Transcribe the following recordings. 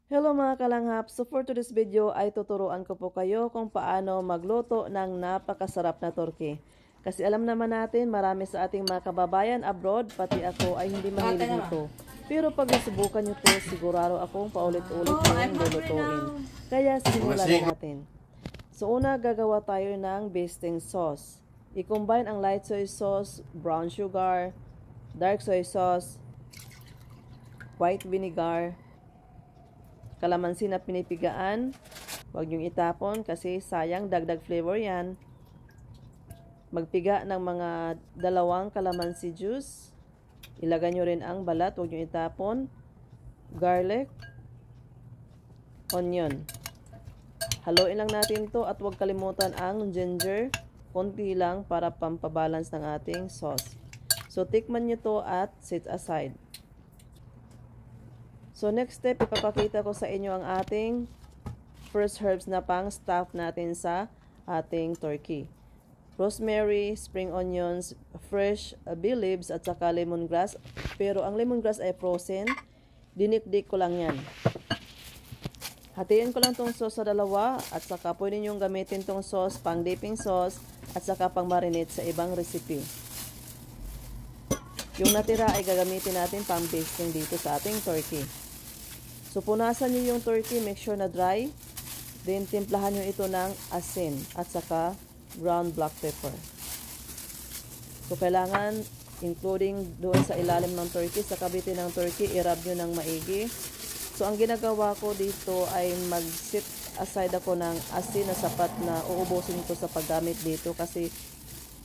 Hello mga kalanghap! So for today's video ay tuturuan ko po kayo kung paano magluto ng napakasarap na turkey. Kasi alam naman natin marami sa ating mga kababayan abroad, pati ako ay hindi mahilig nito. Pero pag nasubukan nyo to, sigurado akong paulit-ulit yung lulutuin. Kaya simulan natin. So una gagawa tayo ng basting sauce. I-combine ang light soy sauce, brown sugar, dark soy sauce, white vinegar, kalamansi na pinipigaan. Huwag niyong itapon kasi sayang, dagdag flavor yan. Magpiga ng mga 2 kalamansi juice. Ilagay nyo rin ang balat, huwag niyong itapon. Garlic, onion. Haluin lang natin to at huwag kalimutan ang ginger. Konti lang para pampabalance ng ating sauce. So tikman nyo to at set aside. So next step, ipapakita ko sa inyo ang ating first herbs na pang stuff natin sa ating turkey. Rosemary, spring onions, fresh bay leaves at saka lemongrass. Pero ang lemongrass ay frozen. Dinikdik ko lang yan. Hatiin ko lang tong sauce sa dalawa at saka pwede nyong gamitin tong sauce pang dipping sauce at saka pang marinate sa ibang recipe. Yung natira ay gagamitin natin pang basting dito sa ating turkey. So, punasan nyo yung turkey, make sure na dry. Then, timplahan nyo ito ng asin at saka ground black pepper. So, kailangan, including doon sa ilalim ng turkey, sa kabitin ng turkey, i-rub nyo ng maigi. So, ang ginagawa ko dito ay mag-set aside ako ng asin na sapat na uubusin ko sa paggamit dito kasi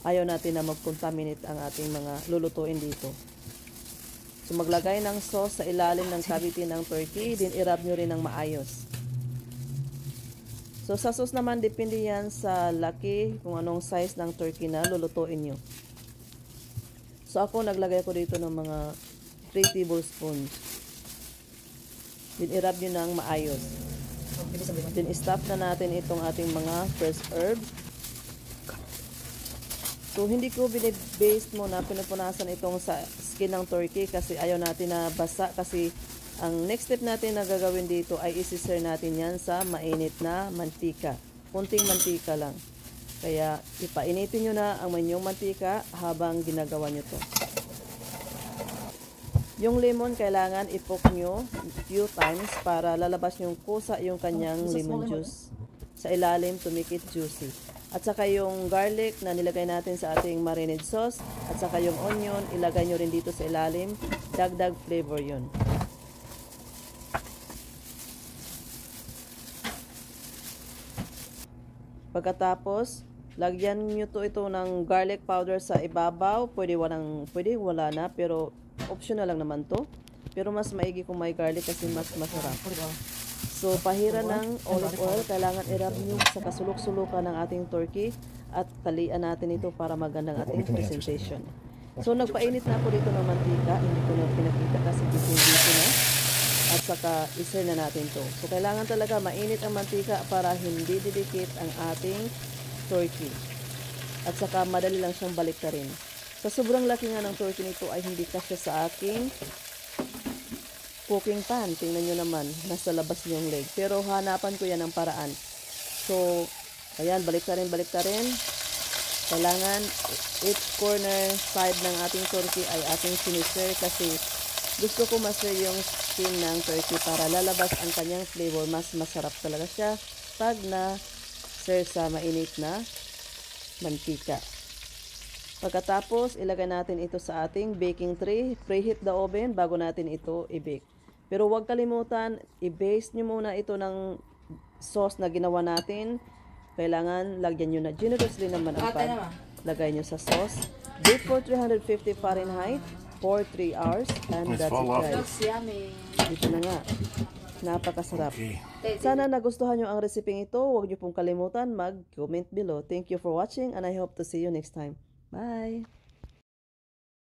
ayaw natin na mag-contaminate ang ating mga lulutuin dito. So, maglagay ng sauce sa ilalim ng cavity ng turkey, din i-rub nyo rin ng maayos. So, sa sauce naman, depende yan sa laki, kung anong size ng turkey na lulutuin nyo. So, ako, naglagay ko dito ng mga 3 tablespoons. Din i-rub nyo ng maayos. Din i-stuff na natin itong ating mga fresh herbs. So, hindi ko binibase muna, pinupunasan itong sa skin ng turkey kasi ayaw natin na basa kasi ang next step natin na gagawin dito ay isi-sear natin yan sa mainit na mantika. Kunting mantika lang. Kaya, ipainitin nyo na ang inyong mantika habang ginagawa nyo to. Yung lemon, kailangan i-poke nyo few times para lalabas yung kusa yung kanyang lemon juice sa ilalim to make it juicy. At saka yung garlic na nilagay natin sa ating marinade sauce. At saka yung onion, ilagay nyo rin dito sa ilalim. Dagdag flavor yun. Pagkatapos, lagyan nyo ito ng garlic powder sa ibabaw. Pwede wala na, pero optional lang naman to. Pero mas maigi kung may garlic kasi mas masarap. So, pahira ng olive oil, kailangan i-rub nyo sa kasulok-sulukan ng ating turkey at talian natin ito para magandang ating presentation. So, nagpainit na ako dito ng mantika, hindi ko na pinakita kasi busy na. At saka, iser na natin to. So, kailangan talaga mainit ang mantika para hindi didikit ang ating turkey. At saka, madali lang siyang baliktarin. Sa sobrang laki nga ng turkey nito ay hindi kasya sa aking cooking pan. Tingnan nyo naman, nasa labas yung leg. Pero hanapan ko yan ng paraan. So, ayan, baliktarin. Kailangan each corner side ng ating turkey ay ating siniser kasi gusto ko ma-sear yung skin ng turkey para lalabas ang kanyang flavor. Mas masarap talaga siya pag na-sear sa mainit na mantika. Pagkatapos, ilagay natin ito sa ating baking tray. Preheat the oven bago natin ito i-bake. Pero huwag kalimutan, i-base nyo muna ito ng sauce na ginawa natin. Kailangan lagyan nyo na generously naman ang paglagay nyo sa sauce. Bake for 350 Fahrenheit for 3 hours. And that's it, guys. Dito na nga. Napakasarap. Sana nagustuhan nyo ang recipe ito. Huwag nyo pong kalimutan mag-comment below. Thank you for watching and I hope to see you next time. Bye!